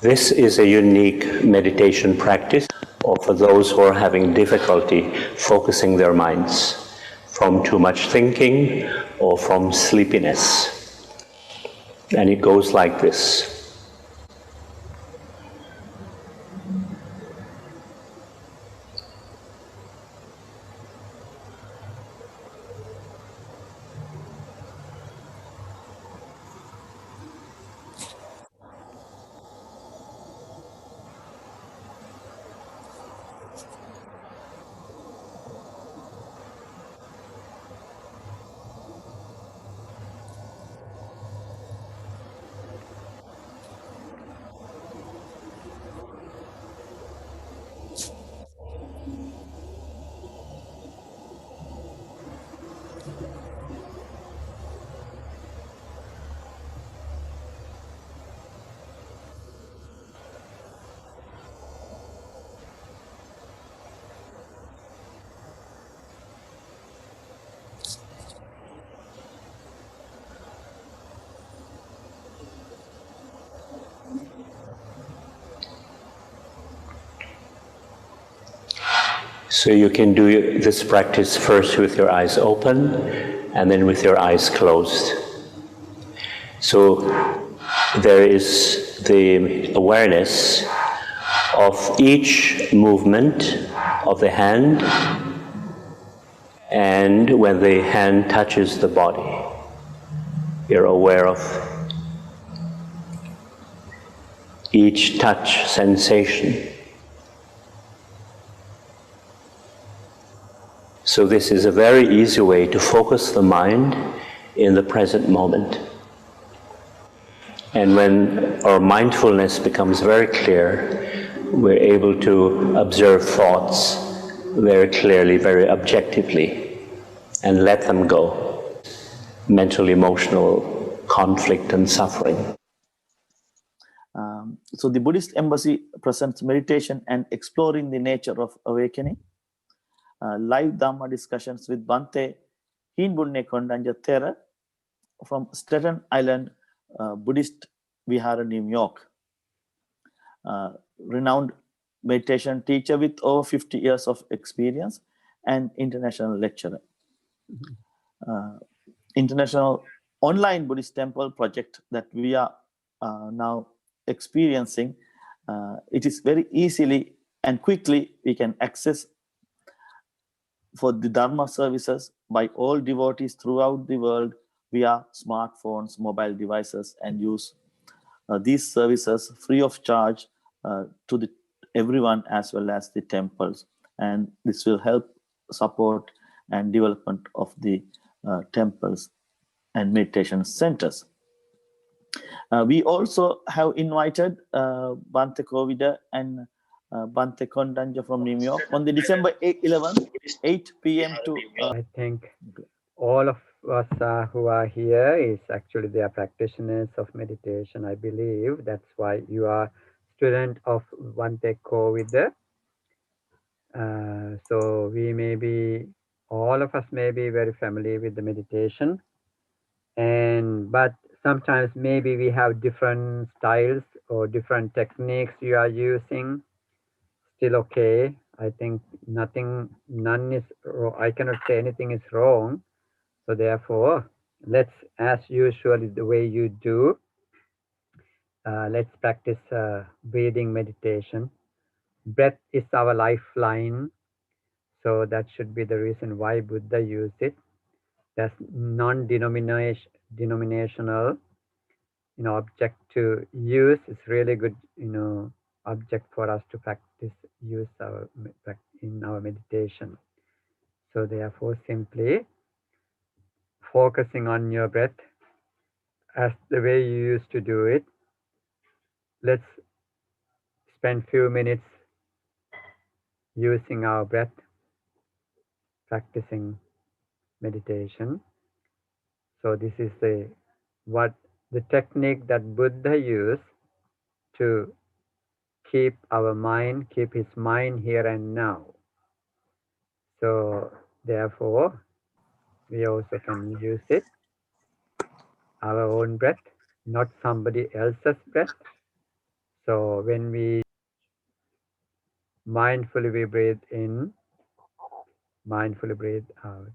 This is a unique meditation practice, or for those who are having difficulty focusing their minds from too much thinking or from sleepiness. And it goes like this. So you can do this practice first with your eyes open and then with your eyes closed. So there is the awareness of each movement of the hand, and when the hand touches the body, you're aware of each touch sensation. So this is a very easy way to focus the mind in the present moment. And when our mindfulness becomes very clear, we're able to observe thoughts very clearly, very objectively, and let them go. Mental, emotional conflict and suffering. So the Buddhist Embassy presents meditation and exploring the nature of awakening. Live Dhamma discussions with Bhante Heenbunne Kondañña Thera from Staten Island Buddhist Vihara, New York. Renowned meditation teacher with over 50 years of experience and international lecturer. International online Buddhist temple project that we are now experiencing. It is very easily and quickly we can access for the Dharma services by all devotees throughout the world via smartphones, mobile devices, and use these services free of charge to everyone as well as the temples. And this will help support and development of the temples and meditation centers. We also have invited Bhante Kovida and Bhante Kondañña from New York on the December 11th, 8 p.m. to... I think all of us who are here is actually they are practitioners of meditation, I believe. That's why you are student of Bhante Kovida. So we may be, all of us may be very familiar with the meditation. But sometimes maybe we have different styles or different techniques you are using. Still okay. I think none is wrong. I cannot say anything is wrong. So therefore, let's, as usual, the way you do, let's practice breathing meditation. Breath is our lifeline. So that should be the reason why Buddha used it. That's non-denominational, object to use. It's really good, object for us to practice, use in our meditation. So therefore, simply focusing on your breath as the way you used to do it. Let's spend few minutes using our breath, practicing meditation. So this is the technique that Buddha used to keep his mind here and now. So therefore, we also can use it, our own breath, not somebody else's breath. So when we mindfully we breathe in, mindfully breathe out.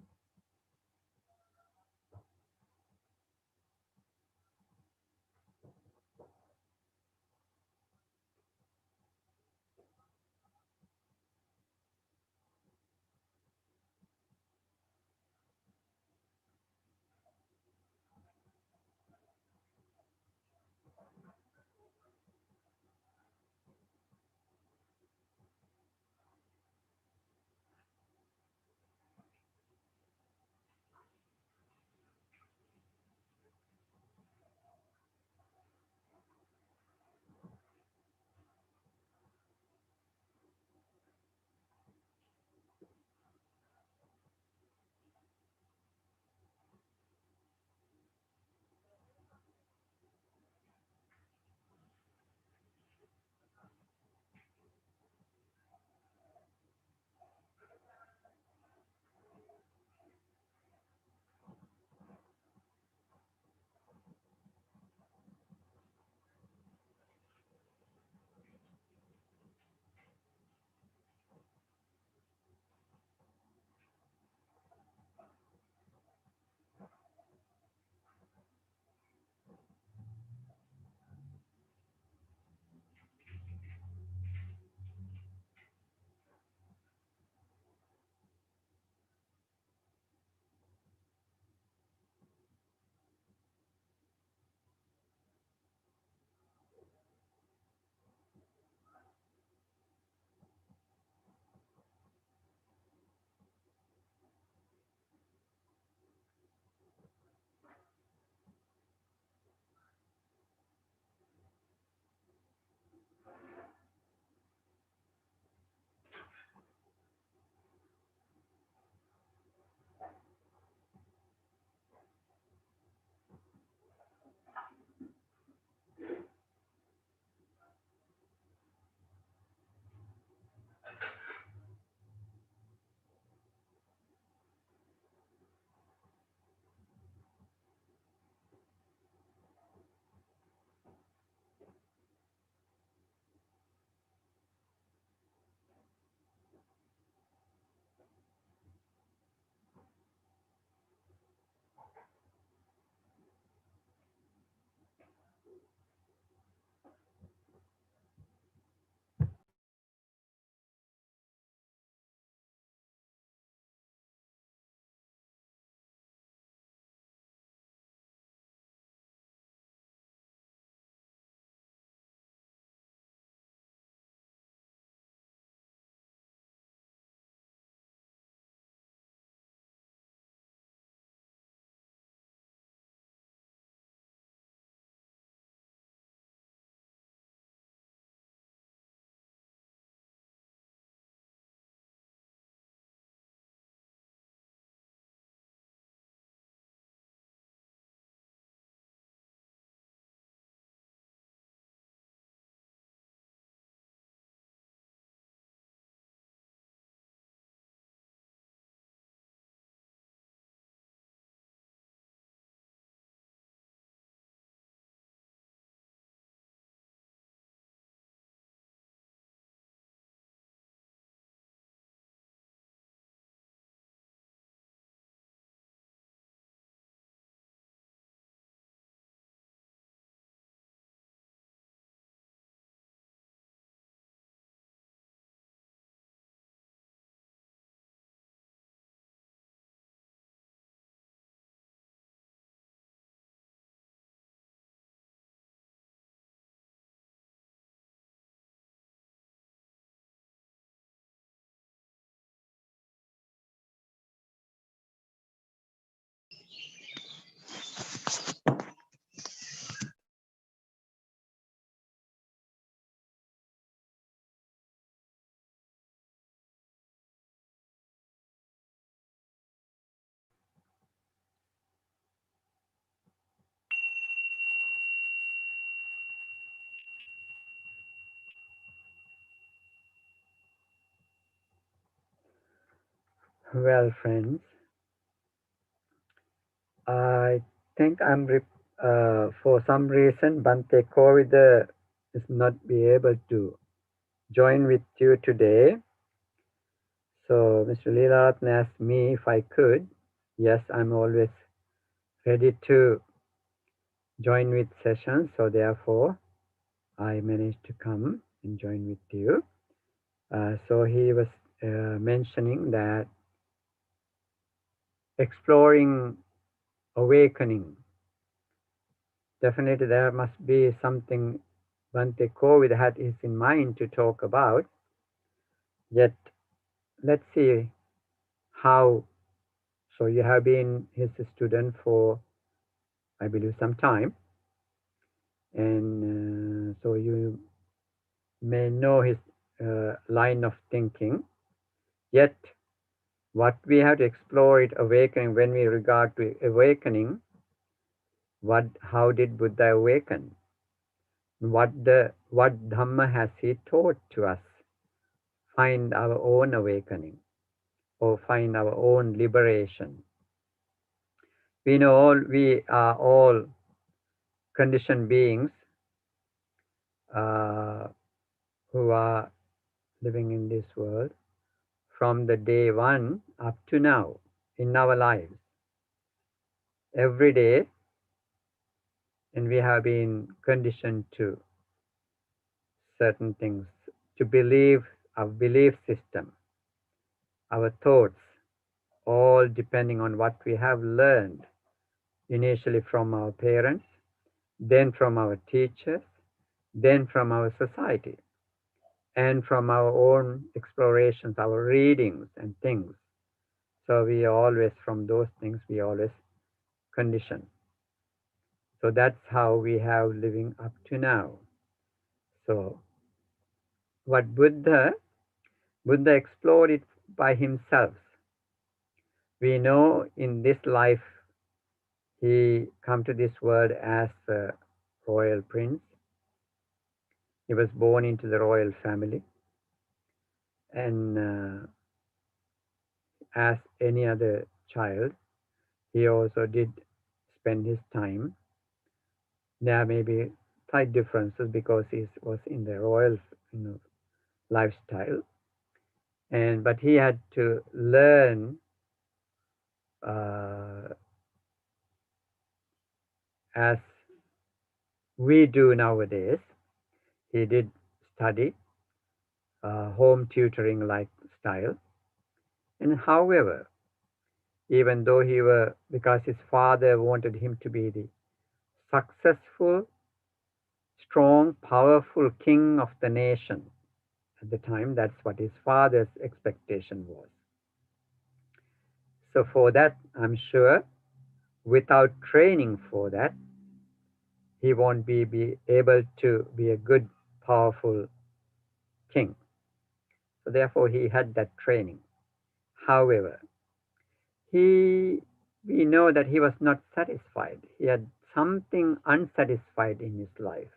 Well, friends, I think for some reason, Bhante Kovida is not be able to join with you today. So Mr. Leelathan asked me if I could. Yes, I'm always ready to join with sessions. So therefore, I managed to come and join with you. So he was mentioning that exploring awakening. Definitely there must be something Bhante Kovida had is in mind to talk about. Yet, let's see how. So you have been his student for, I believe, some time. And so you may know his line of thinking. Yet, what we have to explore it awakening, when we regard to awakening, how did Buddha awaken? What Dhamma has he taught to us? Find our own awakening or find our own liberation. We are all conditioned beings who are living in this world from the day one up to now in our lives. Every day, and we have been conditioned to certain things, to believe our belief system, our thoughts, all depending on what we have learned, initially from our parents, then from our teachers, then from our society, and from our own explorations, our readings and things. So we always, from those things, we always condition. So that's how we have living up to now. So what Buddha explored it by himself. We know in this life, he come to this world as a royal prince. He was born into the royal family. And as any other child, he also did spend his time. There may be slight differences because he was in the royal lifestyle. But he had to learn as we do nowadays. He did study home tutoring like style. And however, even though because his father wanted him to be the successful, strong, powerful king of the nation at the time, that's what his father's expectation was. So for that, I'm sure, without training for that, he won't be able to be a good, powerful king. So therefore, he had that training. However, we know that he was not satisfied. He had something unsatisfied in his life.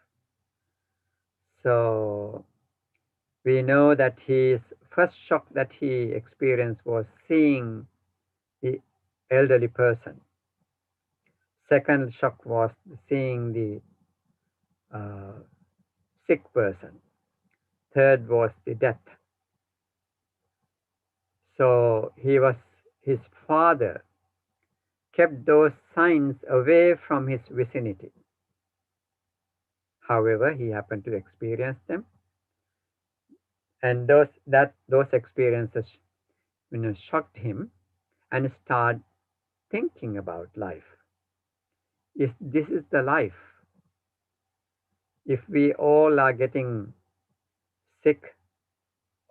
So we know that his first shock that he experienced was seeing the elderly person. Second shock was seeing the sick person. Third was the death. So his father kept those signs away from his vicinity. However, he happened to experience them, and those experiences shocked him, and started thinking about life. If this is the life, if we all are getting sick,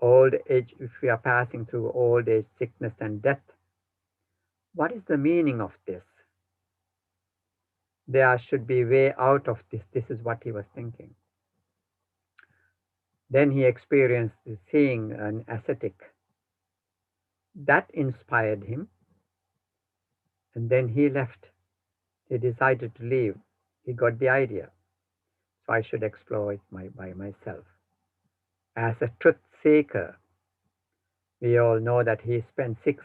old age, if we are passing through old age, sickness and death, what is the meaning of this? There should be a way out of this. This is what he was thinking. Then he experienced seeing an ascetic. That inspired him. And then he left. He decided to leave. He got the idea. So I should explore it by myself. As a truth seeker, we all know that he spent 6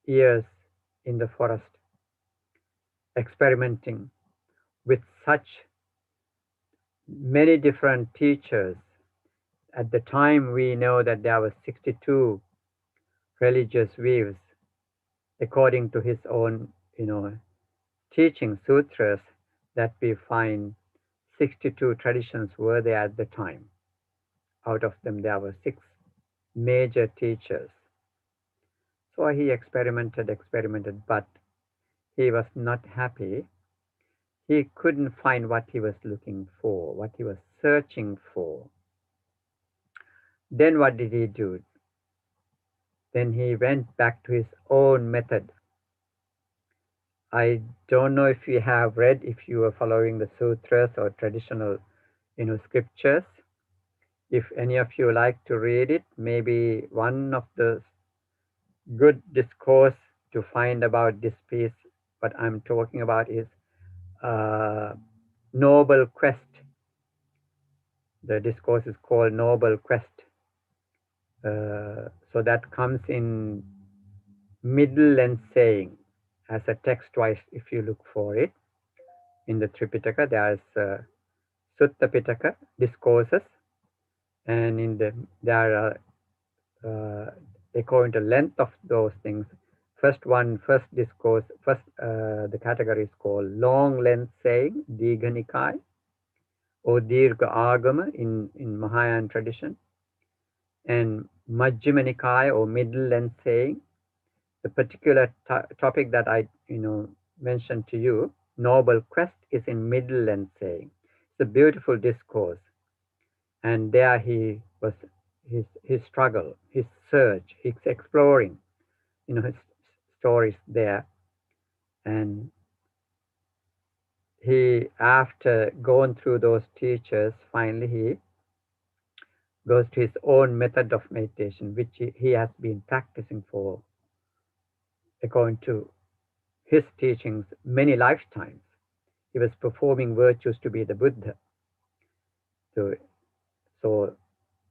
years in the forest experimenting with such many different teachers. At the time, we know that there were 62 religious views according to his own, teaching sutras, that we find 62 traditions were there at the time. Out of them, there were 6 major teachers. So he experimented, but he was not happy. He couldn't find what he was looking for, what he was searching for. Then what did he do? Then he went back to his own method. I don't know if you have read, if you are following the sutras or traditional, scriptures. If any of you like to read it, maybe one of the good discourse to find about this piece, what I'm talking about is Noble Quest. The discourse is called Noble Quest. So that comes in middle length saying as a text-wise. If you look for it in the Tripitaka, there's Sutta Pitaka discourses, and there are according to length of those things. First discourse, the category is called long length saying, Digha Nikaya, or Dirgha Agama in Mahayana tradition, and Majjhima Nikaya, or middle length saying. The particular topic that I mentioned to you, Noble Quest, is in middle length saying. It's a beautiful discourse, and there he was, his struggle, his search, his exploring, his stories there. And he, after going through those teachers, finally he goes to his own method of meditation, which he has been practicing for, according to his teachings, many lifetimes. He was performing virtues to be the Buddha. So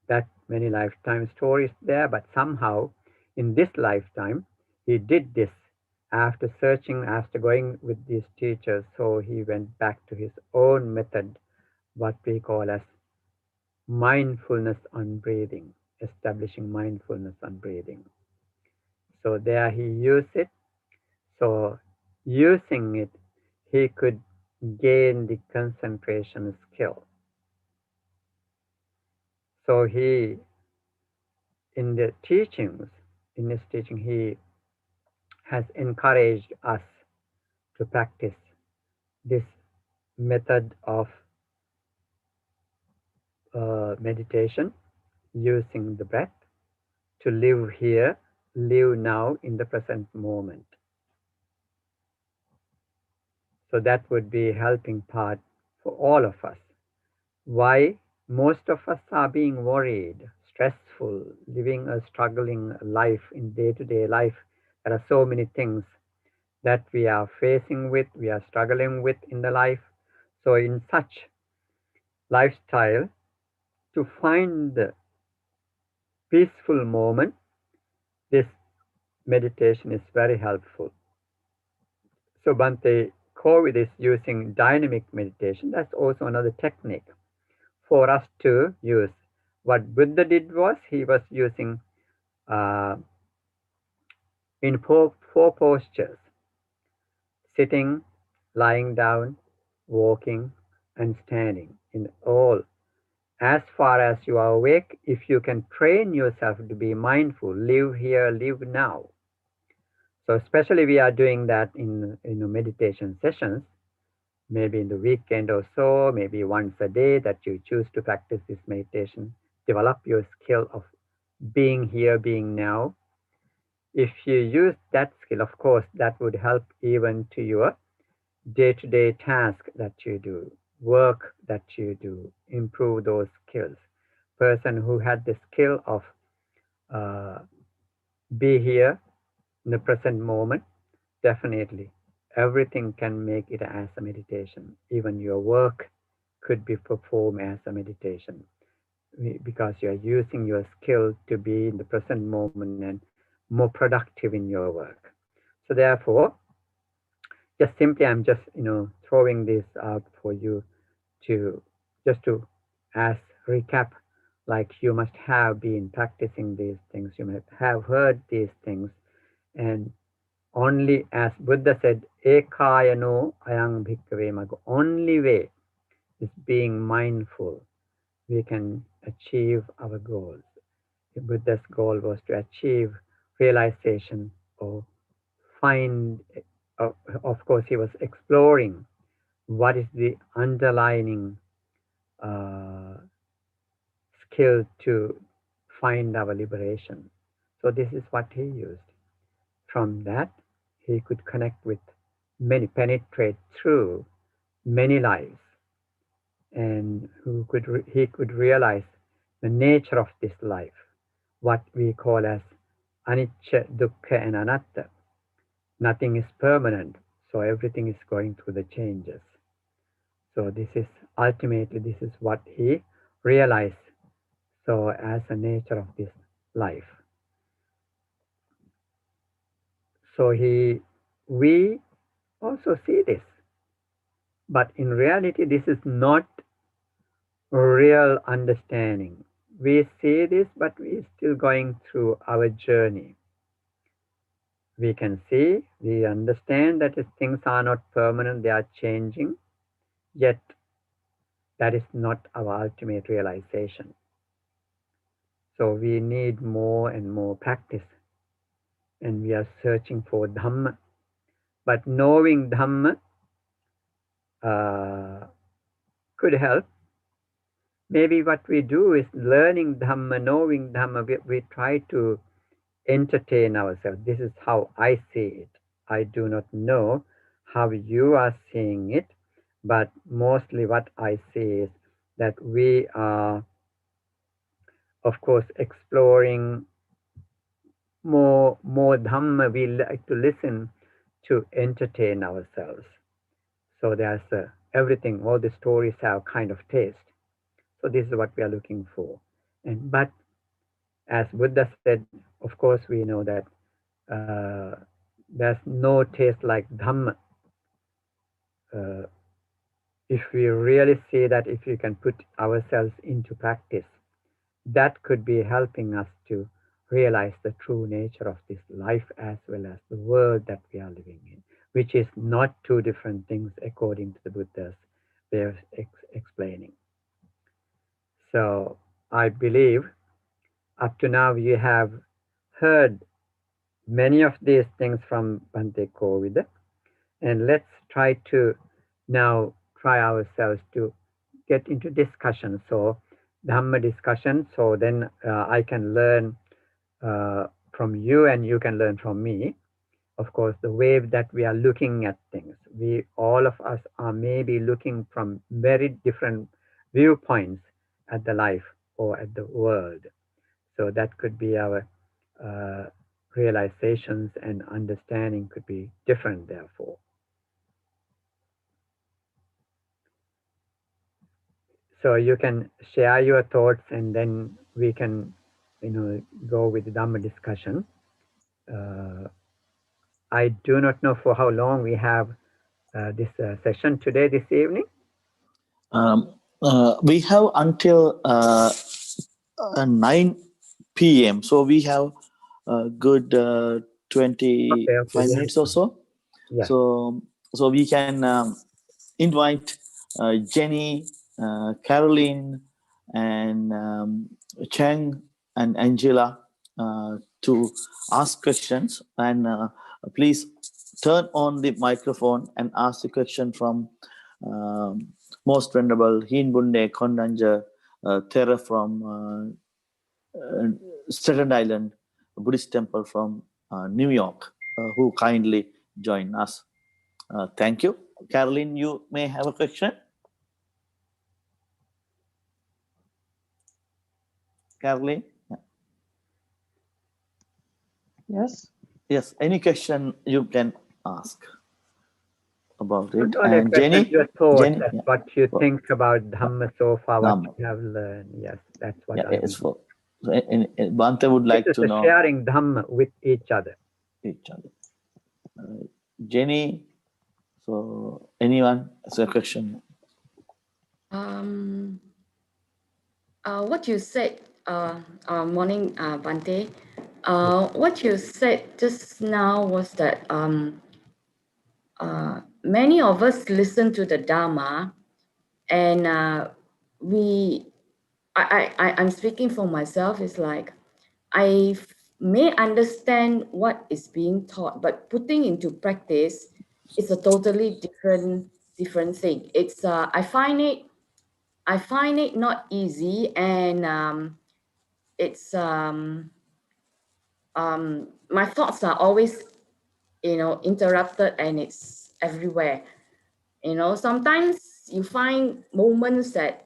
that many lifetime stories there, but somehow in this lifetime, he did this after searching, after going with these teachers. So he went back to his own method, what we call as mindfulness on breathing, establishing mindfulness on breathing. So there he used it. So using it, he could gain the concentration skill. So he, in his teaching, he has encouraged us to practice this method of meditation, using the breath to live here, live now in the present moment. So that would be a helping part for all of us. Why most of us are being worried, stressful, living a struggling life in day-to-day life. There are so many things that we are facing with, we are struggling with in the life. So in such lifestyle, to find the peaceful moment, this meditation is very helpful. So Bhante, Kovida is using dynamic meditation. That's also another technique for us to use. What Buddha did was, he was using in four postures: sitting, lying down, walking, and standing. In all, as far as you are awake, if you can train yourself to be mindful, live here, live now. So especially we are doing that in meditation sessions, maybe in the weekend or so, maybe once a day that you choose to practice this meditation, develop your skill of being here, being now. If you use that skill, of course, that would help even to your day-to-day task that you do, work that you do, improve those skills. Person who had the skill of be here in the present moment, definitely everything can make it as a meditation. Even your work could be performed as a meditation, because you are using your skill to be in the present moment and more productive in your work. So therefore, just simply, I'm just throwing this out for you to just to as recap, like you must have been practicing these things, you must have heard these things, and only, as Buddha said, ekayano ayang bhikkhave maggo, only way is being mindful, we can achieve our goals. The Buddha's goal was to achieve realization or find, of course, he was exploring what is the underlying skill to find our liberation. So this is what he used. From that, he could connect with many, penetrate through many lives, and he could realize the nature of this life, what we call as anicca, dukkha, and anatta. Nothing is permanent, so everything is going through the changes. So this is ultimately, this is what he realized, so as a nature of this life. So we also see this, but in reality, this is not real understanding. We see this, but we're still going through our journey. We can see, we understand that things are not permanent, they are changing, yet that is not our ultimate realization. So we need more and more practice, and we are searching for Dhamma. But knowing Dhamma could help. Maybe what we do is learning Dhamma, knowing Dhamma, we try to entertain ourselves. This is how I see it. I do not know how you are seeing it, but mostly what I see is that we are, of course, exploring more Dhamma. We like to listen to entertain ourselves. So there's everything, all the stories have kind of taste. So this is what we are looking for. But as Buddha said, of course, we know that there's no taste like Dhamma. If we really see that, if we can put ourselves into practice, that could be helping us to realize the true nature of this life as well as the world that we are living in, which is not two different things according to the Buddha's way of explaining. So I believe up to now you have heard many of these things from Bhante Kovida, and let's try to now try ourselves to get into discussion. So Dhamma discussion, so then I can learn from you and you can learn from me. Of course, the way that we are looking at things, all of us are maybe looking from very different viewpoints at the life or at the world. So that could be our realizations, and understanding could be different therefore. So you can share your thoughts and then we can, go with the Dhamma discussion. I do not know for how long we have this session today, this evening. We have until 9 p.m. So we have a good 25 minutes or so. Yeah. So we can invite Jenny, Caroline, and Cheng and Angela to ask questions. And please turn on the microphone and ask the question from Most Venerable Heenbunne Kondañña, Thera from Staten Island Buddhist Temple from New York, who kindly joined us. Thank you. Caroline, you may have a question. Caroline? Yes. Yes, any question you can ask about it. Not only And Jenny? your thoughts, Jenny, that's yeah. what you think about Dhamma so far, Dhamma. what you have learned. Yes, that's what Yeah, I it's for. Bhante would like to know. Sharing Dhamma with each other. Jenny, so anyone has a question? What you said, morning, Bhante. What you said just now was that many of us listen to the Dhamma, and I'm speaking for myself. It's like may understand what is being taught, but putting into practice is a totally different thing. It's I find it not easy, and it's my thoughts are always interrupted, and it's everywhere. Sometimes you find moments that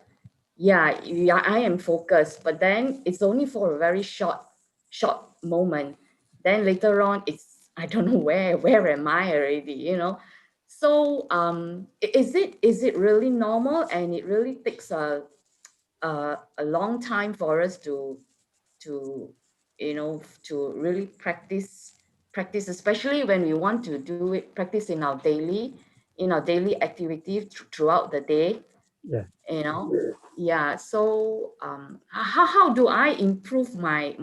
I am focused, but then it's only for a very short moment. Then later on, it's I don't know where am I already. So is it really normal, and it really takes a long time for us to to really practice, especially when we want to do it, practice in our daily activity throughout the day. Yeah. Yeah. So how do I improve my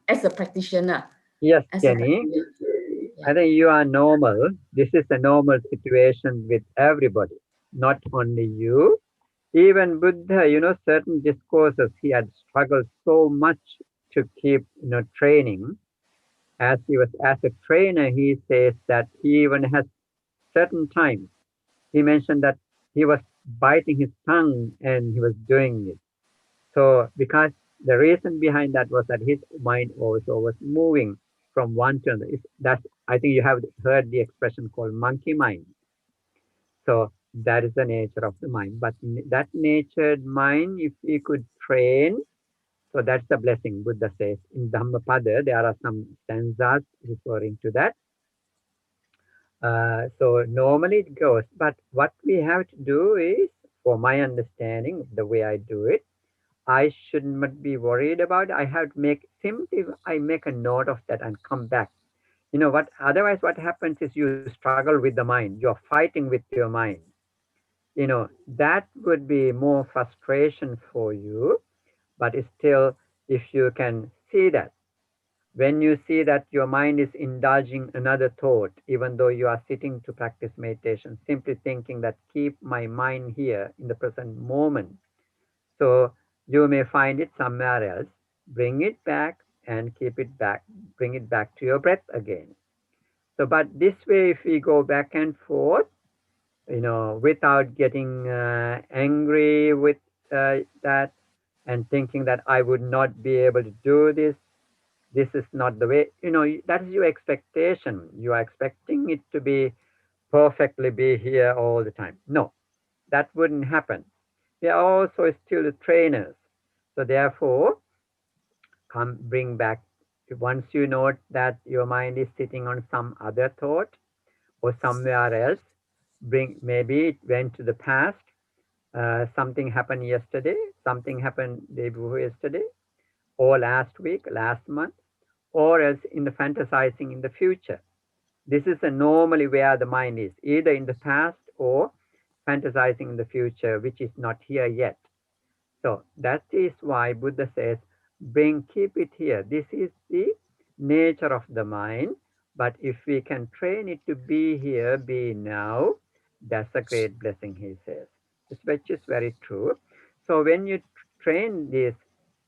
as a practitioner, Yes, as a Jenny. practitioner? I Yeah. think you are normal. This is a normal situation with everybody, not only you. Even Buddha, certain discourses, he had struggled so much to keep, training. As a trainer, he says that he even has certain times. He mentioned that he was biting his tongue and he was doing it. So, because the reason behind that was that his mind also was moving from one to another. That's, I think you have heard the expression called monkey mind. So that is the nature of the mind. But that natured mind, if we could train, so that's the blessing. Buddha says in Dhammapada, there are some stanzas referring to that. So normally it goes, but what we have to do is, for my understanding, the way I do it, I should not be worried about it. I have to I make a note of that and come back. What, otherwise what happens is you struggle with the mind. You're fighting with your mind. That would be more frustration for you, but still, if you can see that, when you see that your mind is indulging another thought, even though you are sitting to practice meditation, simply thinking that keep my mind here in the present moment. So you may find it somewhere else, bring it back and keep it back, bring it back to your breath again. So, but this way, if we go back and forth, without getting angry with that and thinking that I would not be able to do this, this is not the way, that is your expectation. You are expecting it to be perfectly be here all the time. No, that wouldn't happen. We are also still the trainers. So therefore, bring back, once you note that your mind is sitting on some other thought or somewhere else, maybe it went to the past, something happened yesterday, something happened day before yesterday, or last week, last month, or else in the fantasizing in the future. This is normally where the mind is, either in the past or fantasizing in the future, which is not here yet. So that is why Buddha says, keep it here. This is the nature of the mind. But if we can train it to be here, be now, that's a great blessing, he says, which is very true. So when you train this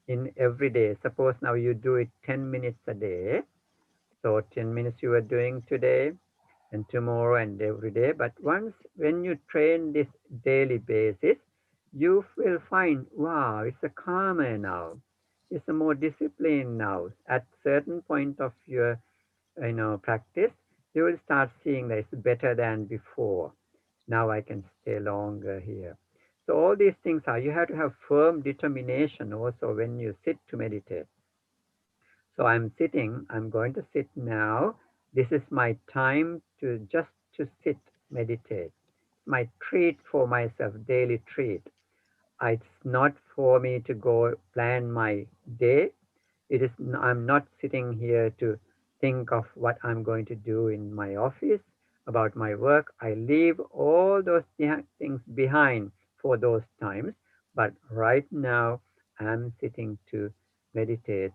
in every day, suppose now you do it 10 minutes a day. So 10 minutes you are doing today and tomorrow and every day. But when you train this daily basis, you will find, wow, it's a calmer now. It's a more disciplined now. At certain point of your practice, you will start seeing that it's better than before. Now I can stay longer here. So all these things are, you have to have firm determination also when you sit to meditate. So I'm going to sit now. This is my time to sit, meditate. My treat for myself, daily treat. It's not for me to go plan my day. I'm not sitting here to think of what I'm going to do in my office, about my work. I leave all those things behind for those times, but right now I'm sitting to meditate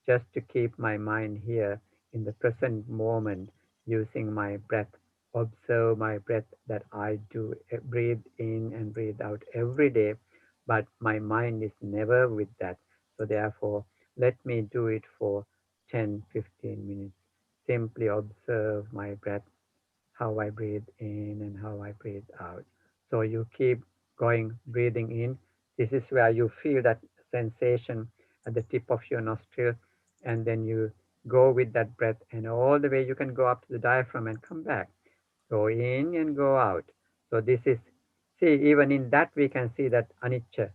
just to keep my mind here in the present moment using my breath. Observe my breath that I do breathe in and breathe out every day, but my mind is never with that. So therefore, let me do it for 10-15 minutes. Simply observe my breath, how I breathe in and how I breathe out. So you keep going, breathing in. This is where you feel that sensation at the tip of your nostril, and then you go with that breath, and all the way you can go up to the diaphragm and come back. Go in and go out. So this is, see, even in that we can see that anicca,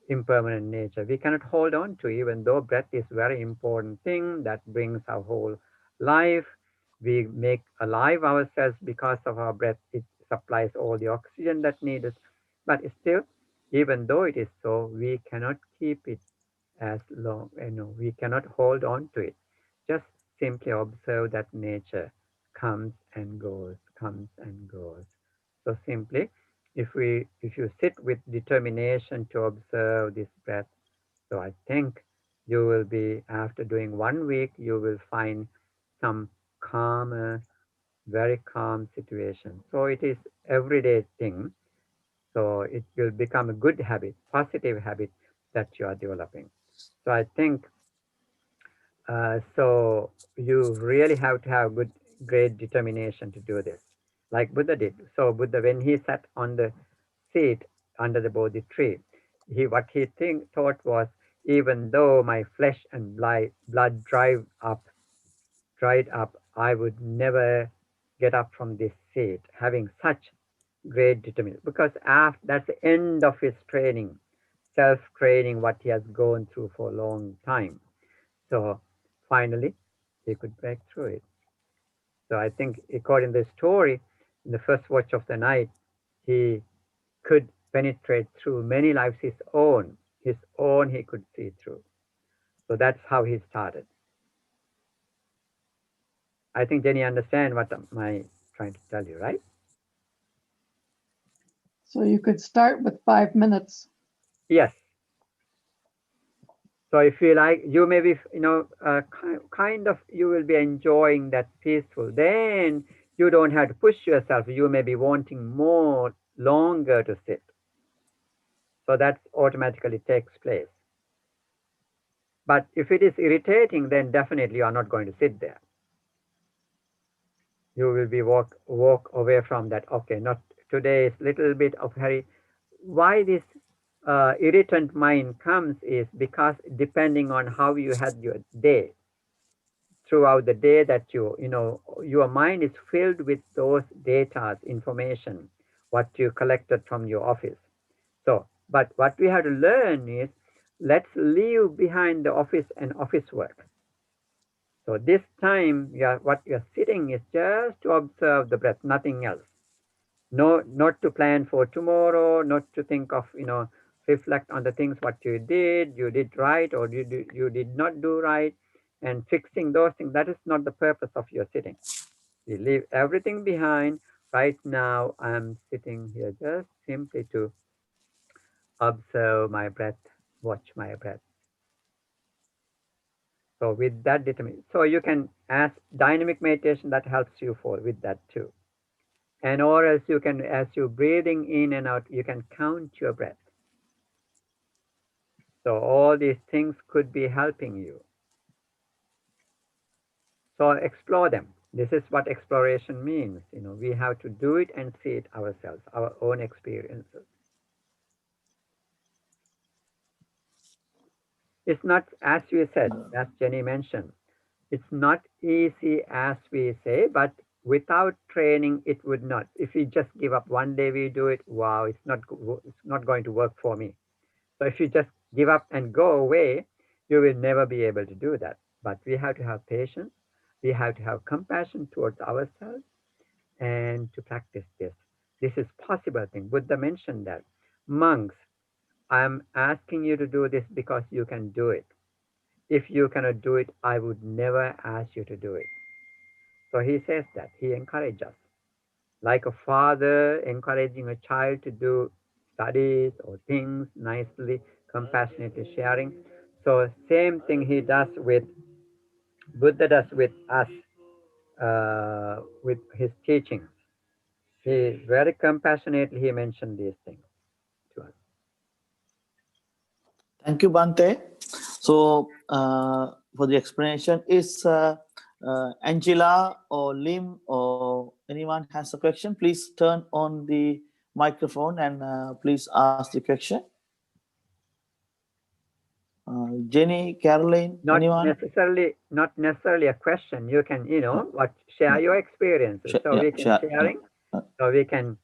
impermanent nature. We cannot hold on to, even though breath is very important thing that brings our whole life. We make alive ourselves because of our breath. It supplies all the oxygen that needed. But still, even though it is so, we cannot keep it as long, we cannot hold on to it. Just simply observe that nature comes and goes, comes and goes. So simply, if you sit with determination to observe this breath, so I think you will be, after doing 1 week, you will find some calmer, very calm situation. So it is everyday thing. So it will become a good habit, positive habit that you are developing. So I think so you really have to have great determination to do this, like Buddha did. So Buddha, when he sat on the seat under the Bodhi tree, what he thought was, even though my flesh and blood dried up, I would never get up from this seat, having such great determination. Because after that's the end of his training, self-training, what he has gone through for a long time. So finally, he could break through it. So I think, according to the story, in the first watch of the night, he could penetrate through many lives, his own he could see through. So that's how he started. I think Jenny understand what am I trying to tell you, right? So you could start with 5 minutes. Yes. So if you like, you may be, kind of, you will be enjoying that peaceful. Then you don't have to push yourself. You may be wanting more, longer to sit. So that automatically takes place. But if it is irritating, then definitely you are not going to sit there. You will be walk away from that. Okay, not today, is little bit of hurry. Why this irritant mind comes is because depending on how you had your day, throughout the day, that your mind is filled with those data, information, what you collected from your office. So, but what we have to learn is, let's leave behind the office and office work. So this time, what you're sitting is just to observe the breath, nothing else. No, not to plan for tomorrow, not to think of, reflect on the things what you did right, or you did not do right, and fixing those things. That is not the purpose of your sitting. You leave everything behind. Right now, I'm sitting here just simply to observe my breath, watch my breath. So with that determination, so you can ask dynamic meditation, that helps you with that too. And or else you can, as you're breathing in and out, you can count your breath. So all these things could be helping you. So explore them. This is what exploration means. We have to do it and see it ourselves, our own experiences. It's not, as you said, as Jenny mentioned, it's not easy as we say, but without training, it would not. If we just give up one day, we do it, wow, it's not going to work for me. So if you just give up and go away, you will never be able to do that. But we have to have patience. We have to have compassion towards ourselves and to practice this. This is possible thing. Buddha mentioned that. Monks, I'm asking you to do this because you can do it. If you cannot do it, I would never ask you to do it. So he says that. He encourages us. Like a father encouraging a child to do studies or things nicely, compassionately sharing. So same thing he does with, Buddha does with us, with his teachings. He very compassionately he mentioned these things to us. Thank you, Bhante. So for the explanation, is Angela or Lim or anyone has a question, please turn on the microphone and please ask the question. Jenny, Caroline, Not anyone? not necessarily a question. You can, what, share your experiences. So we can sharing. So we can,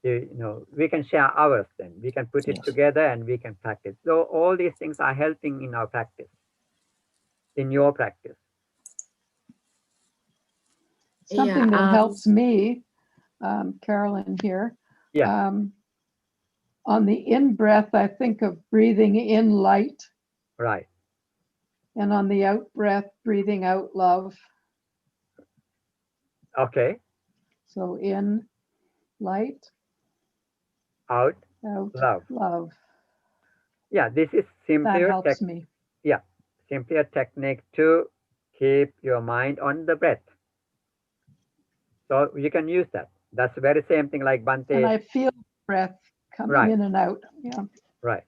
we can share ours. Then we can put it together and we can practice. So all these things are helping in our practice, in your practice. Something that helps me, Carolyn here. Yeah. On the in-breath, I think of breathing in light. Right. And on the out-breath, breathing out love. Okay. So in light. Out love. Love. Yeah, this is simply that helps me. Yeah, simply a technique to keep your mind on the breath. So you can use that. That's the very same thing like Bhante. And I feel breath coming in and out. Yeah. Right.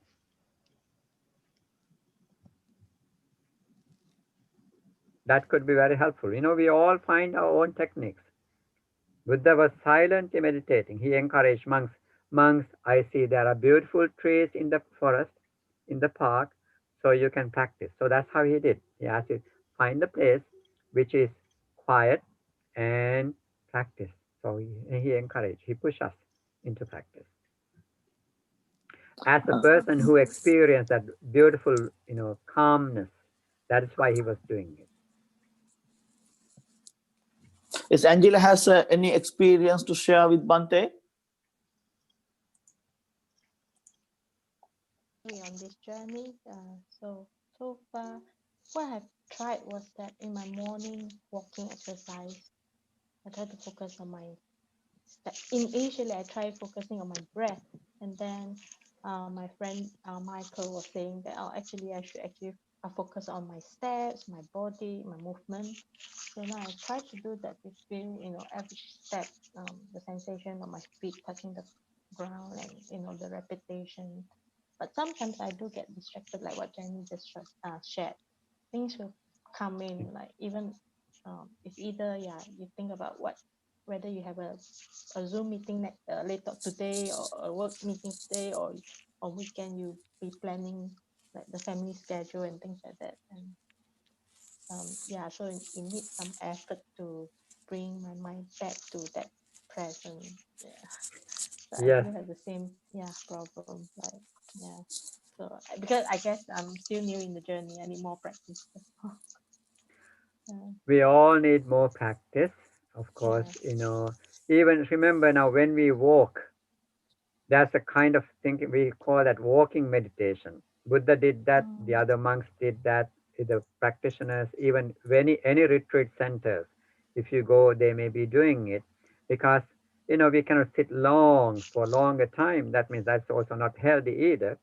That could be very helpful. We all find our own techniques. Buddha was silently meditating. He encouraged monks. Monks, I see there are beautiful trees in the forest, in the park, so you can practice. So that's how he did. He asked you, find a place which is quiet and practice. So he encouraged, he pushed us into practice. As a person who experienced that beautiful, calmness, that is why he was doing it. Is Angela has any experience to share with Bhante? On this journey, so far, what I've tried was that in my morning walking exercise, I try to focus on my step. Initially, I tried focusing on my breath, and then my friend Michael was saying that actually I should focus on my steps, my body, my movement. So now I try to do that to feel, every step, the sensation of my feet touching the ground, and the repetition. But sometimes I do get distracted, like what Jenny just shared. Things will come in, like even it's either you think about whether you have a Zoom meeting later today or a work meeting today or weekend, you be planning like the family schedule and things like that. And so it needs some effort to bring my mind back to that present. So I do have the same problem, like so because I guess I'm still new in the journey, I need more practice. We all need more practice, of course. Even remember now when we walk, that's a kind of thing we call that walking meditation. Buddha did that, the other monks did that, the practitioners, even any retreat centers, if you go, they may be doing it, because we cannot sit for longer time. That means that's also not healthy either.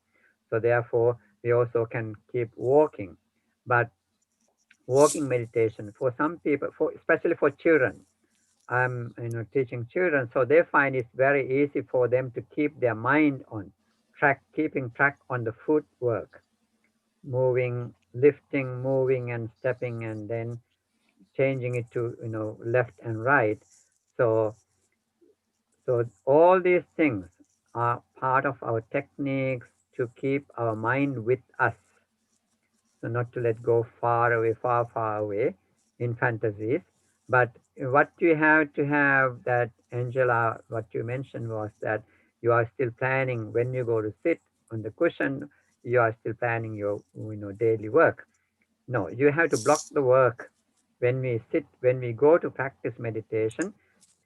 So therefore we also can keep walking. But walking meditation for some people, especially for children, I'm teaching children, so they find it's very easy for them to keep their mind on track, keeping track on the footwork, moving, lifting, moving and stepping, and then changing it to left and right. So all these things are part of our techniques to keep our mind with us. So not to let go far away, far away in fantasies. But what you have to have, that Angela, what you mentioned was that you are still planning when you go to sit on the cushion, you are still planning your daily work. No, you have to block the work. When we sit, when we go to practice meditation,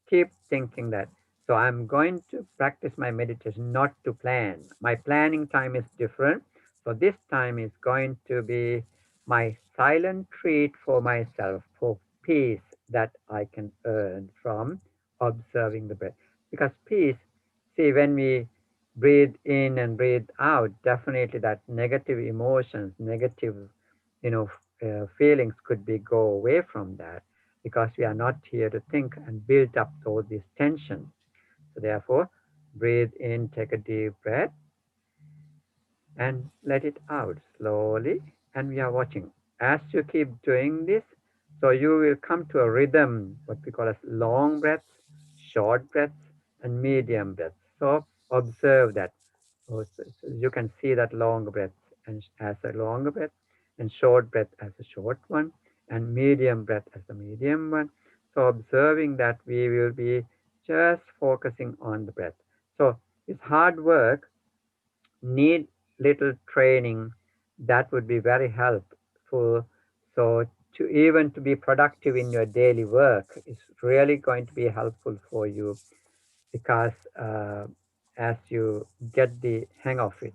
keep thinking that, so I'm going to practice my meditation, not to plan. My planning time is different. So this time is going to be my silent treat for myself, for peace that I can earn from observing the breath. Because peace, see, when we breathe in and breathe out, definitely that negative emotions, negative, feelings could be go away from that, because we are not here to think and build up all these tensions. So therefore, breathe in, take a deep breath, and let it out slowly. And we are watching. As you keep doing this, so you will come to a rhythm, what we call as long breaths, short breaths, and medium breaths. So observe that. So you can see that long breath and as a long breath, and short breath as a short one, and medium breath as a medium one. So observing that, we will be just focusing on the breath. So it's hard work, need little training, that would be very helpful. So to be productive in your daily work is really going to be helpful for you, because as you get the hang of it,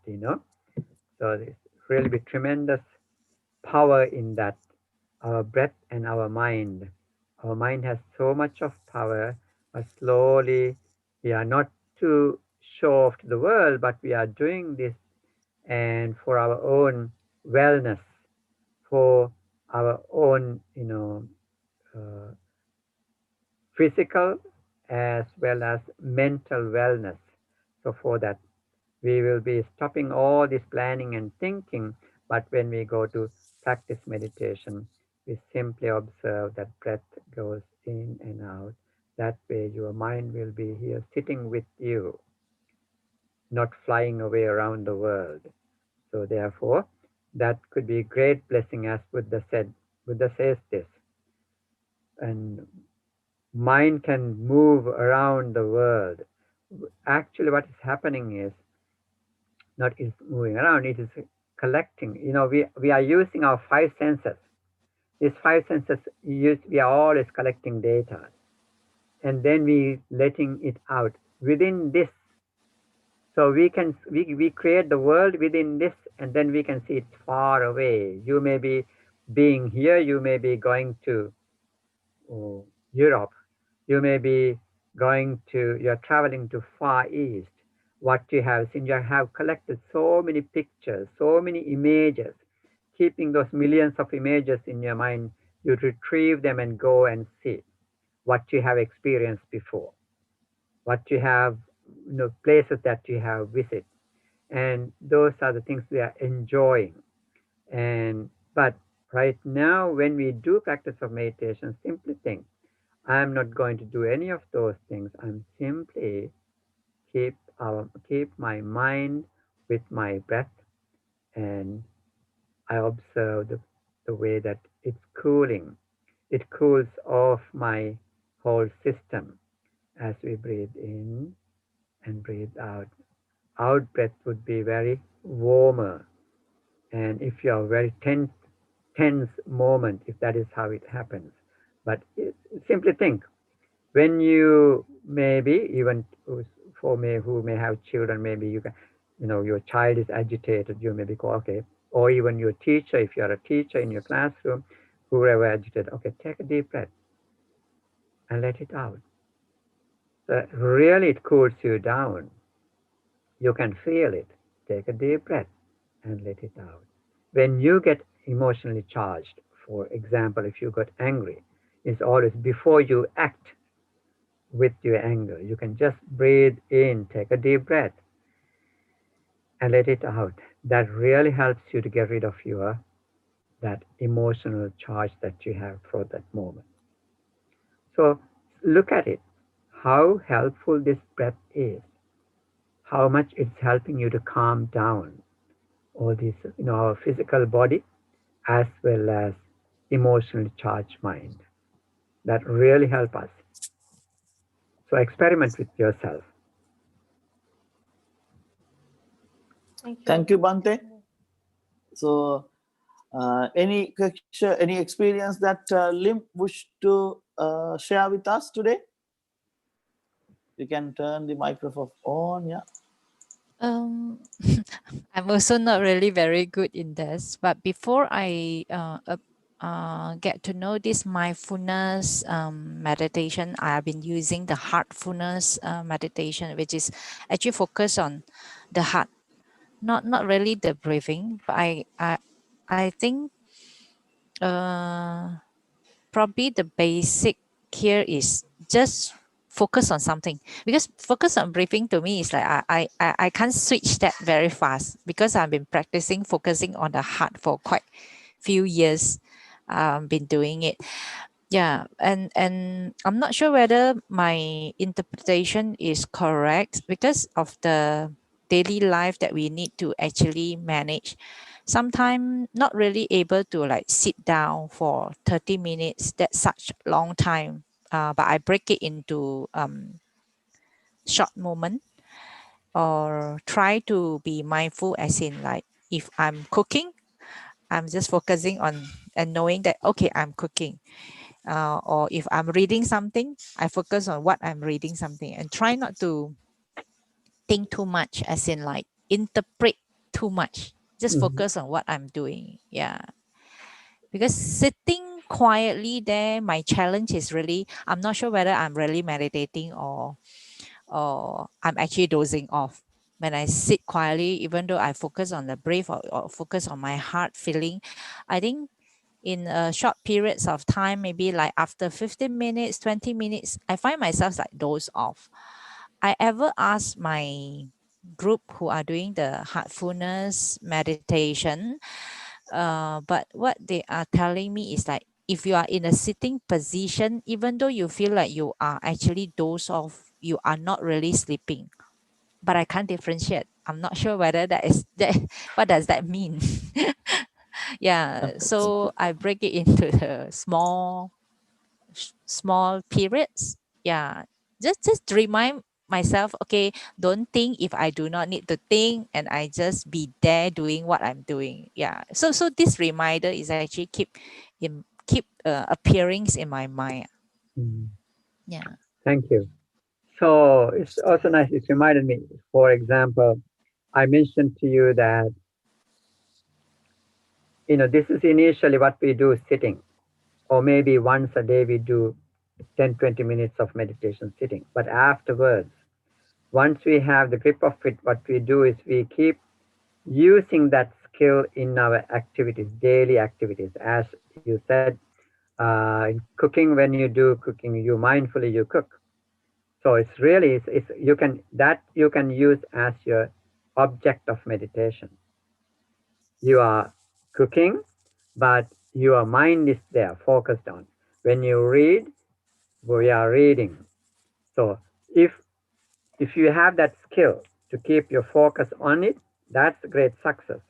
so there's really be tremendous power in that, our breath and our mind. Our mind has so much of power, but slowly we are not to show off to the world, but we are doing this and for our own wellness, for our own, uh, physical as well as mental wellness. So for that, we will be stopping all this planning and thinking, but when we go to practice meditation, we simply observe that breath goes in and out. That way your mind will be here sitting with you, not flying away around the world. So therefore, that could be a great blessing, as Buddha said. Buddha says this, and mind can move around the world. Actually, what is happening is not is moving around, it is collecting. We are using our five senses. These five senses we are always collecting data, and then we letting it out within this. So we create the world within this, and then we can see it's far away. You may be being here, you may be going to Europe, you may be you're traveling to Far East. What you have seen, you have collected so many pictures, so many images. Keeping those millions of images in your mind, you retrieve them and go and see what you have experienced before, what you have, places that you have visited. And those are the things we are enjoying. But right now, when we do practice of meditation, simply think, I'm not going to do any of those things. I'm simply keep my mind with my breath, and I observe the way that it's cooling. It cools off my whole system as we breathe in and breathe out. Out breath would be very warmer, and if you are very tense moment, if that is how it happens. But simply think, when you maybe even who may have children, maybe you can, your child is agitated, you maybe go, okay, or even your teacher, if you are a teacher in your classroom, whoever agitated, okay, take a deep breath and let it out. So really it cools you down. You can feel it. Take a deep breath and let it out. When you get emotionally charged, for example, if you got angry, it's always before you act with your anger, you can just breathe in, take a deep breath, and let it out. That really helps you to get rid of that emotional charge that you have for that moment. So look at it, how helpful this breath is, how much it's helping you to calm down all this, our physical body as well as emotionally charged mind. That really help us. So experiment with yourself. Thank you, Bhante. So any question, any experience that Lim wish to share with us today? You can turn the microphone on. Yeah. I'm also not really very good in this, but before I get to know this mindfulness meditation, I have been using the heartfulness meditation, which is actually focused on the heart, not really the breathing. But I think probably the basic here is just focus on something, because focus on breathing to me is like I can't switch that very fast, because I've been practicing focusing on the heart for quite few years. Been doing it, yeah, and I'm not sure whether my interpretation is correct, because of the daily life that we need to actually manage. Sometimes not really able to like sit down for 30 minutes. That's such long time. But I break it into short moment, or try to be mindful, as in like if I'm cooking, I'm just focusing on and knowing that okay, I'm cooking. Or if I'm reading something, I focus on what I'm reading something, and try not to think too much, as in like interpret too much. Just focus on what I'm doing. Yeah. Because sitting quietly there, my challenge is really, I'm not sure whether I'm really meditating or I'm actually dozing off. When I sit quietly, even though I focus on the breath, or focus on my heart feeling, I think in a short periods of time, maybe like after 15 minutes, 20 minutes, I find myself like doze off. I ever asked my group who are doing the heartfulness meditation, but what they are telling me is like, if you are in a sitting position, even though you feel like you are actually doze off, you are not really sleeping. But I can't differentiate. I'm not sure whether that is that. What does that mean? Yeah. So I break it into the small periods. Yeah. Just remind myself, okay, don't think if I do not need to think, and I just be there doing what I'm doing. Yeah. So this reminder is actually keep appearing in my mind. Yeah. Thank you. So it's also nice. It reminded me, for example, I mentioned to you that, this is initially what we do sitting, or maybe once a day we do 10, 20 minutes of meditation sitting. But afterwards, once we have the grip of it, what we do is we keep using that skill in our activities, daily activities. As you said, in cooking, when you do cooking, you mindfully you cook. So it's really you can use as your object of meditation. You are cooking, but your mind is there, focused on. When you read, we are reading. So if you have that skill to keep your focus on it, that's a great success.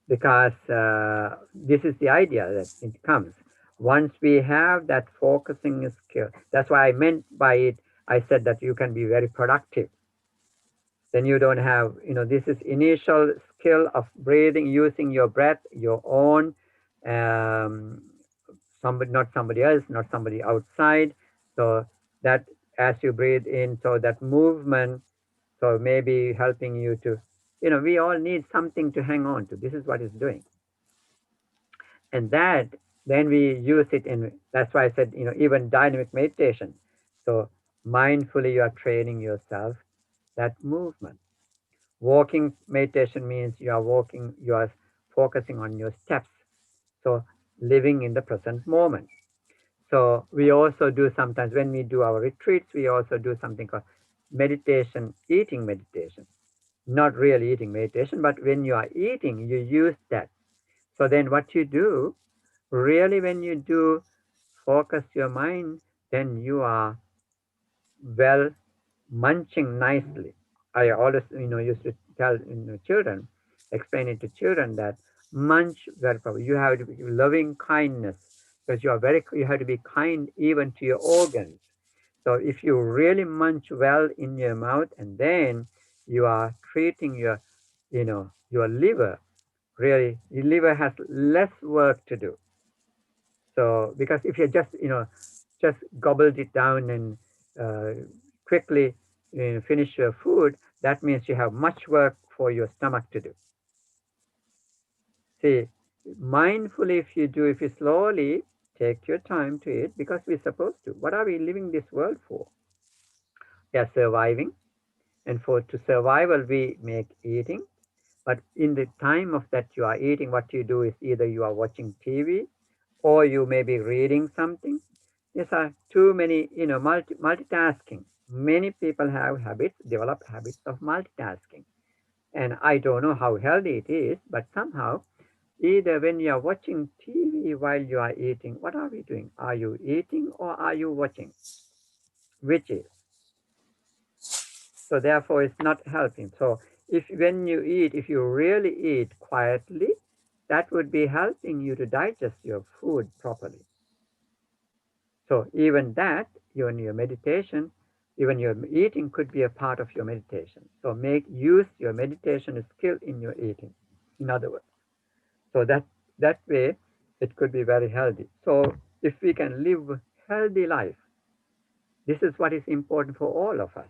Because this is the idea that it comes. Once we have that focusing skill, that's why I meant by it, I said that you can be very productive. Then you don't have, this is initial skill of breathing, using your breath, your own, not somebody else, not somebody outside. So that as you breathe in, so that movement, so maybe helping you to, we all need something to hang on to. This is what it's doing. And that, then we use it in, that's why I said, even dynamic meditation. So mindfully you are training yourself that movement. Walking meditation means you are walking, you are focusing on your steps. So living in the present moment. So we also do sometimes when we do our retreats, we also do something called meditation, eating meditation. Not really eating meditation, but when you are eating, you use that. So then what you do, really when you do focus your mind, then you are well munching nicely. I always, used to tell children, explain it to children that munch very properly. You have to be loving kindness, because you have to be kind even to your organs. So if you really munch well in your mouth, and then you are treating your, your liver, really, your liver has less work to do. So because if you just gobbled it down and quickly finish your food, that means you have much work for your stomach to do. See, mindfully, if you slowly take your time to eat, because we're supposed to. What are we living this world for? We are surviving, and to survival we make eating. But in the time of that you are eating, what you do is either you are watching TV or you may be reading something. These are too many, multitasking. Many people have develop habits of multitasking. And I don't know how healthy it is, but somehow, either when you are watching TV while you are eating, what are we doing? Are you eating or are you watching? Which is? So therefore, it's not helping. So when you eat, if you really eat quietly, that would be helping you to digest your food properly. So even that, even your meditation, even your eating could be a part of your meditation. So use your meditation skill in your eating, in other words. So that way, it could be very healthy. So if we can live healthy life, this is what is important for all of us.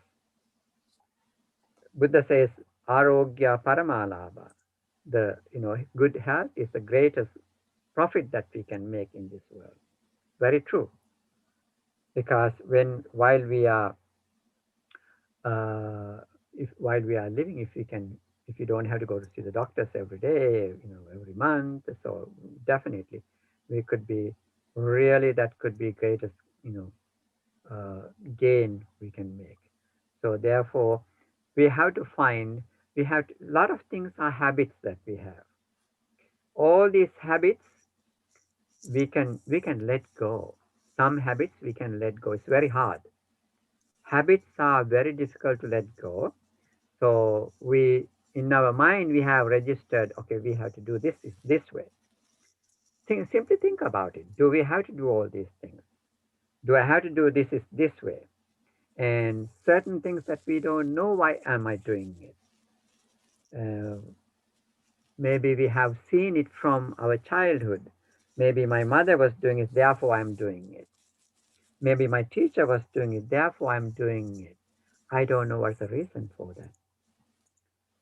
Buddha says, "Arogya Paramalabha." Good health is the greatest profit that we can make in this world. Very true. Because while we are living, if you don't have to go to see the doctors every day, every month, so definitely we could be that could be greatest, gain we can make. So therefore, we have to a lot of things are habits that we have. All these habits we can let go. Some habits we can let go. It's very hard. Habits are very difficult to let go. So in our mind, we have registered, okay, we have to do this way. Simply think about it. Do we have to do all these things? Do I have to do this way? And certain things that we don't know, why am I doing it? Maybe we have seen it from our childhood. Maybe my mother was doing it, therefore I'm doing it. Maybe my teacher was doing it, therefore I'm doing it. I don't know what's the reason for that.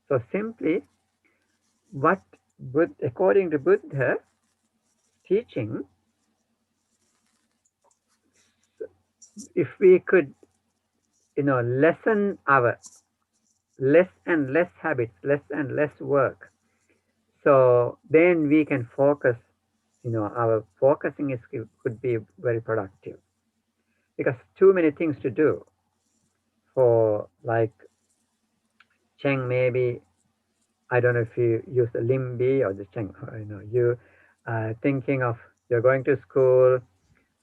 So simply, according to Buddha teaching, if we could, lessen our less and less habits, less and less work, so then we can focus, our focusing skill could be very productive. Because too many things to do. For like Cheng, maybe, I don't know if you use the Limbi or the Cheng, you thinking of you're going to school,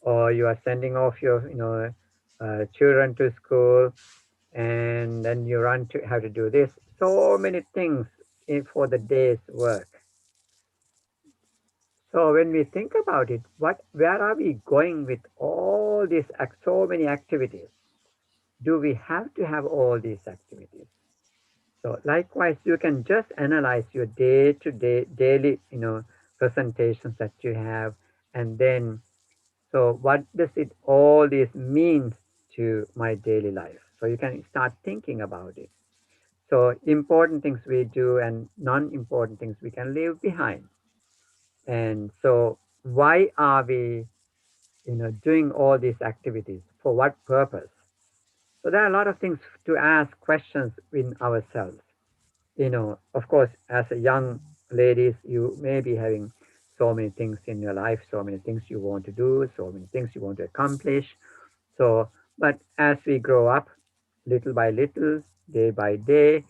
or you are sending off your, children to school, and then you run to have to do this. So many things for the day's work. So when we think about it, where are we going with all these so many activities? Do we have to have all these activities? So likewise, you can just analyze your day-to-day, daily, presentations that you have, and then, so what does all this means to my daily life? So you can start thinking about it. So important things we do and non-important things we can leave behind. And so why are we, doing all these activities? For what purpose? So there are a lot of things to ask questions in ourselves. Of course, as a young ladies, you may be having so many things in your life, so many things you want to do, so many things you want to accomplish. So, but as we grow up, little by little, day by day,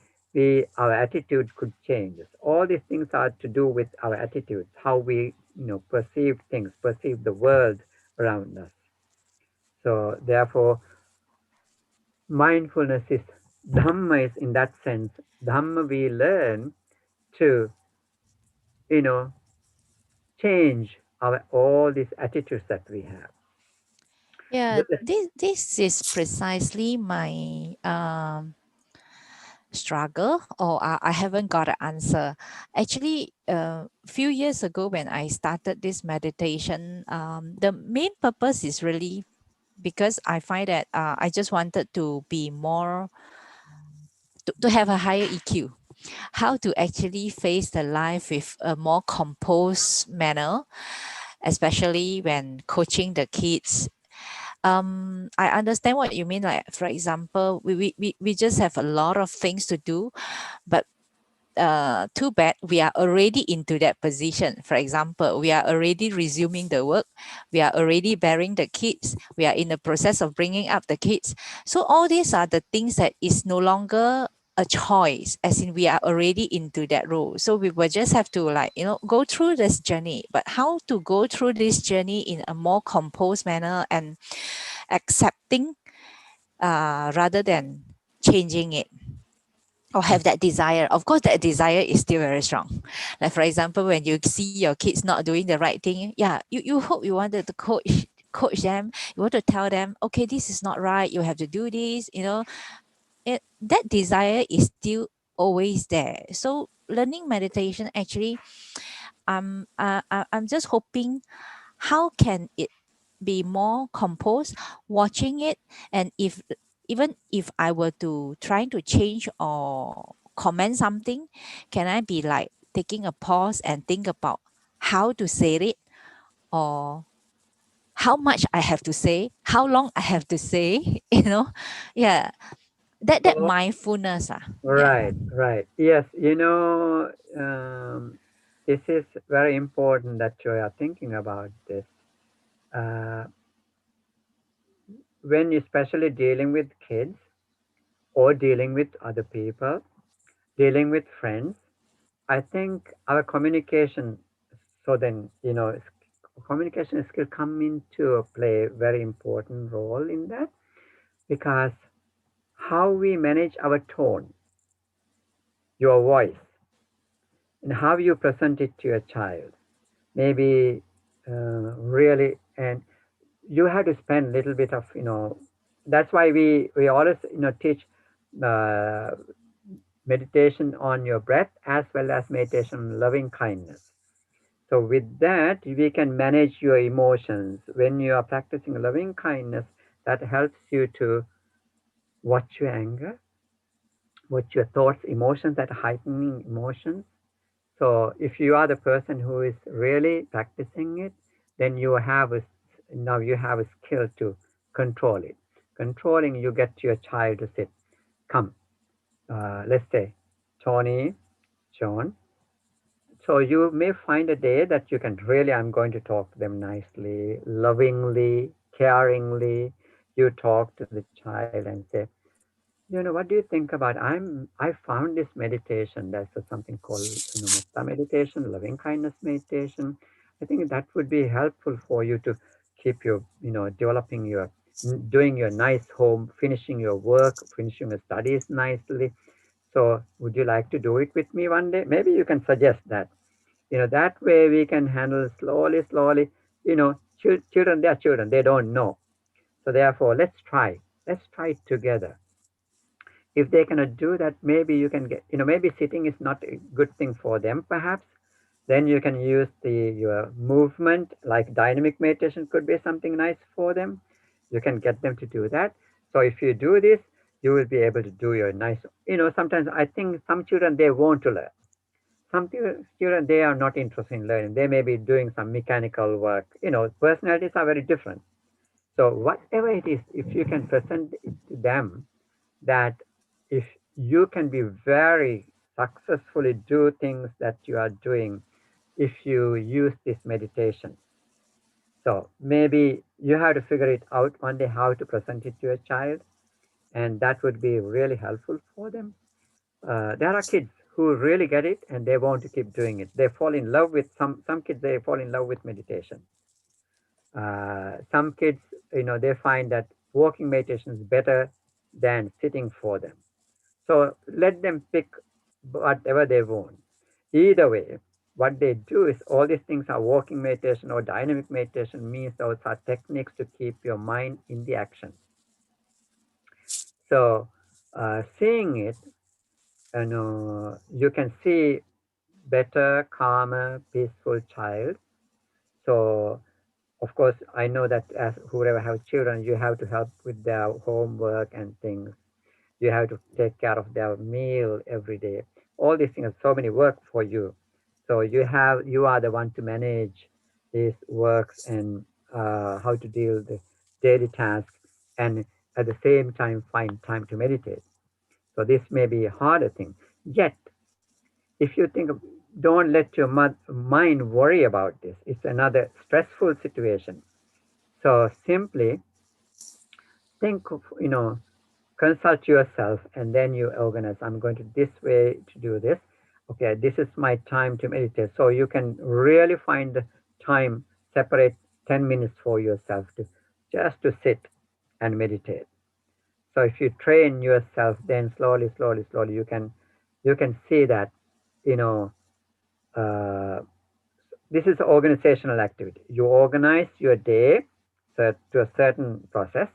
our attitude could change. All these things are to do with our attitudes, how we, perceive things, perceive the world around us. So therefore, mindfulness is Dhamma is in that sense. Dhamma we learn to, change all these attitudes that we have. Yeah, this is precisely my struggle, or I haven't got an answer. Actually, a few years ago when I started this meditation, the main purpose is really because I find that I just wanted to be more, to have a higher EQ. how to actually face the life with a more composed manner, especially when coaching the kids. I understand what you mean. Like, for example, we just have a lot of things to do, but too bad we are already into that position. For example, we are already resuming the work, we are already bearing the kids, we are in the process of bringing up the kids. So all these are the things that is no longer a choice, as in we are already into that role. So we will just have to, like, go through this journey. But how to go through this journey in a more composed manner and accepting, rather than changing it or have that desire. Of course, that desire is still very strong. Like, for example, when you see your kids not doing the right thing, yeah, you hope, you wanted to coach them, you want to tell them, okay, this is not right, you have to do this, that desire is still always there. So learning meditation, actually, I'm just hoping, how can it be more composed watching it? And even if I were to try to change or comment something, can I be like taking a pause and think about how to say it, or how much I have to say, how long I have to say, yeah, that So, mindfulness. Yeah. right, right. Yes, this is very important that you are thinking about this. Uh, when you're especially dealing with kids or dealing with other people, dealing with friends, I think our communication, so then, communication skill come into play very important role in that, because how we manage our tone, your voice, and how you present it to your child, maybe really, and you have to spend a little bit of, that's why we always, teach uh, meditation on your breath as well as meditation on loving kindness. So with that, we can manage your emotions. When you are practicing loving kindness, that helps you to watch your anger, watch your thoughts, emotions, that heightening emotions. So if you are the person who is really practicing it, then now you have a skill to control it. Controlling, you get your child to sit, come, let's say, Tony, John. So you may find a day that you can really, I'm going to talk to them nicely, lovingly, caringly. You talk to the child and say, what do you think about? I found this meditation. There's something called metta meditation, loving kindness meditation. I think that would be helpful for you to keep your, developing your, doing your nice home, finishing your work, finishing your studies nicely. So would you like to do it with me one day? Maybe you can suggest that. That way we can handle slowly, slowly. Children, they are children, they don't know. So therefore, let's try it together. If they cannot do that, maybe you can get, maybe sitting is not a good thing for them, perhaps. Then you can use your movement, like dynamic meditation could be something nice for them. You can get them to do that. So if you do this, you will be able to do your nice, sometimes I think some children, they want to learn. Some children, they are not interested in learning. They may be doing some mechanical work. Personalities are very different. So whatever it is, if you can present it to them, that if you can be very successfully do things that you are doing if you use this meditation. So maybe you have to figure it out one day how to present it to your child, and that would be really helpful for them. There are kids who really get it and they want to keep doing it. They fall in love with some kids. They fall in love with meditation. Some kids, they find that walking meditation is better than sitting for them. So let them pick whatever they want. Either way, what they do is all these things are walking meditation or dynamic meditation, means those are techniques to keep your mind in the action. So seeing it, you can see better, calmer, peaceful child. So of course, I know that as whoever have children, you have to help with their homework and things. You have to take care of their meal every day. All these things, so many work for you. So you are the one to manage these works and how to deal with the daily tasks, and at the same time find time to meditate. So this may be a harder thing. Yet, if you think, don't let your mind worry about this. It's another stressful situation. So simply think of, consult yourself, and then you organize. I'm going to this way to do this. Okay, this is my time to meditate. So you can really find the time, separate 10 minutes for yourself to just to sit and meditate. So if you train yourself, then slowly, you can see that, uh, this is organizational activity. You organize your day to a certain process,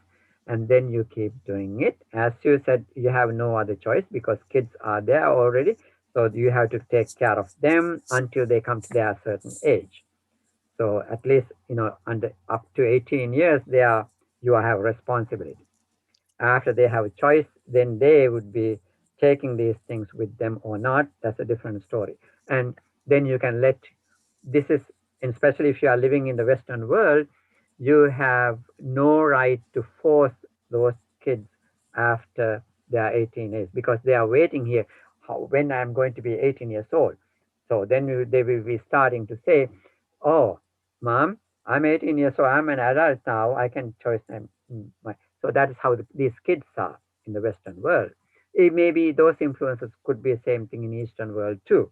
and then you keep doing it. As you said, you have no other choice because kids are there already. So you have to take care of them until they come to their certain age. So at least, under up to 18 years, you have responsibility. After they have a choice, then they would be taking these things with them or not. That's a different story. And then you can this is, especially if you are living in the Western world, you have no right to force those kids after they are 18 years, because they are waiting here, when I'm going to be 18 years old. So then they will be starting to say, oh, mom, I'm 18 years old, I'm an adult now, I can choose them. So that is how these kids are in the Western world. It may be those influences could be the same thing in Eastern world too.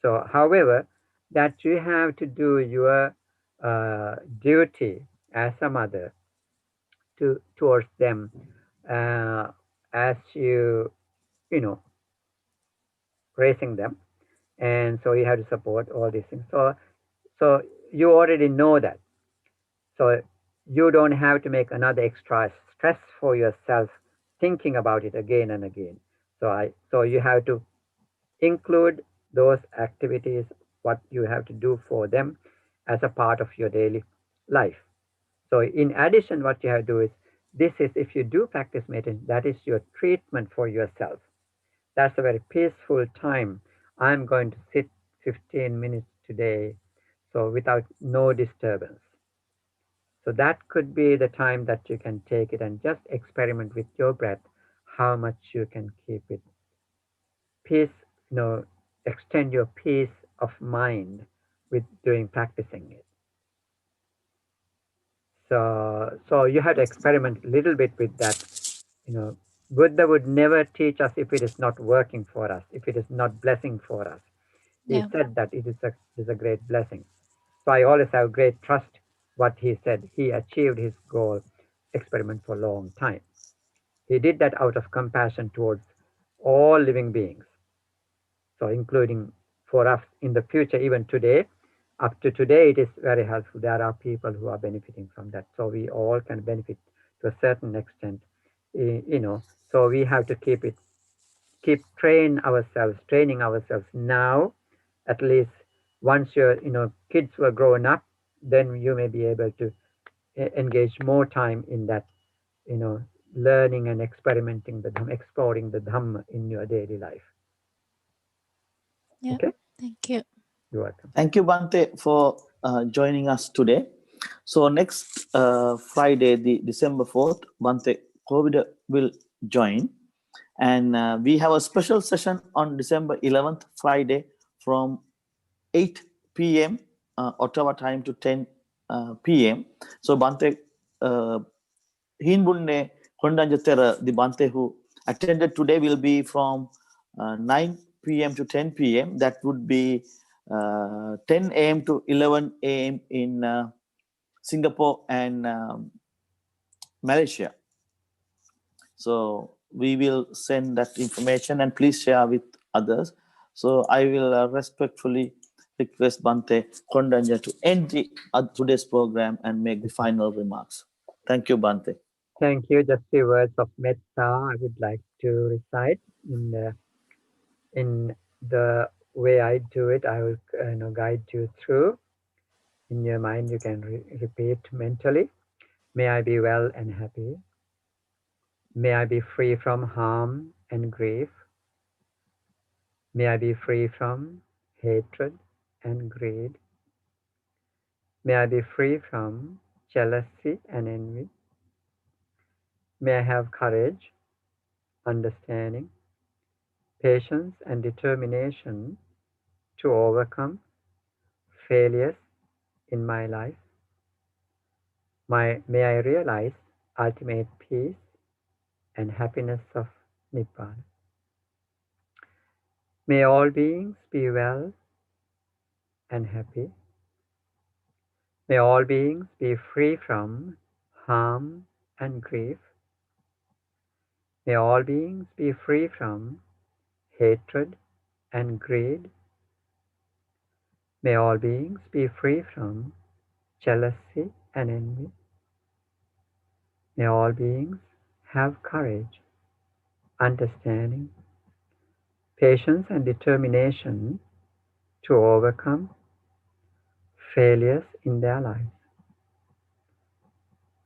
So, however, that you have to do your duty as a mother towards them, as you know raising them, and so you have to support all these things. So you already know that. So you don't have to make another extra stress for yourself thinking about it again and again. So you have to include those activities, what you have to do for them, as a part of your daily life. So in addition, what you have to do is, if you do practice meditation, that is your treatment for yourself. That's a very peaceful time. I'm going to sit 15 minutes today, so without no disturbance. So that could be the time that you can take it and just experiment with your breath, how much you can keep it peace, extend your peace of mind with practicing it. So you have to experiment a little bit with that. Buddha would never teach us if it is not working for us, if it is not blessing for us. He Yeah. said that it is a great blessing. So I always have great trust what he said. He achieved his goal, experiment for a long time. He did that out of compassion towards all living beings. So including for us in the future, even today, up to today, it is very helpful. There are people who are benefiting from that. So we all can benefit to a certain extent, so we have to keep training ourselves now. At least once your kids were grown up, then you may be able to engage more time in that, learning and experimenting the Dhamma, exploring the Dhamma in your daily life. Yeah. Okay? Thank you. You're welcome. Thank you, Bhante, for joining us today. So next Friday, the December 4th, Bhante Kovida will join. And we have a special session on December 11th, Friday, from 8 p.m. Ottawa time to 10 p.m. So Bhante Heenbunne Kondañña Thera, the Bhante who attended today, will be from 9 p.m. to 10 p.m. That would be 10 a.m. to 11 a.m. in Singapore and Malaysia. So we will send that information, and please share with others. So I will respectfully request Bhante Kondañña to end today's program and make the final remarks. Thank you, Bhante. Thank you. Just few words of metta I would like to recite in the way I do it. I will guide you through. In your mind, you can repeat mentally. May I be well and happy. May I be free from harm and grief. May I be free from hatred and greed. May I be free from jealousy and envy. May I have courage, understanding, patience, and determination to overcome failures in my life. May I realize ultimate peace and happiness of Nibbana. May all beings be well and happy. May all beings be free from harm and grief. May all beings be free from hatred and greed. May all beings be free from jealousy and envy. May all beings have courage, understanding, patience, and determination to overcome failures in their lives.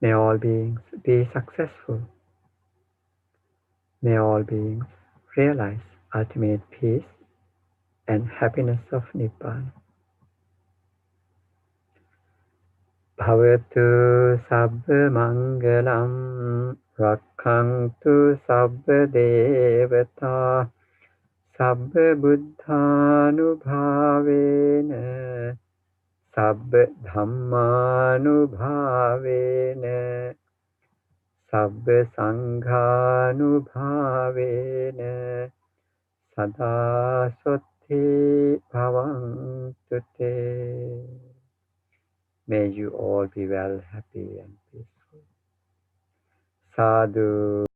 May all beings be successful. May all beings realize ultimate peace and happiness of Nibbana. Bhavatu sabba mangalam rakkhantu sabba devata sabba buddhanubhavena sabba dhammanubhavena sabba sanghanubhavena sada sotti bhavantu te. May you all be well, happy, and peaceful. Sadhu.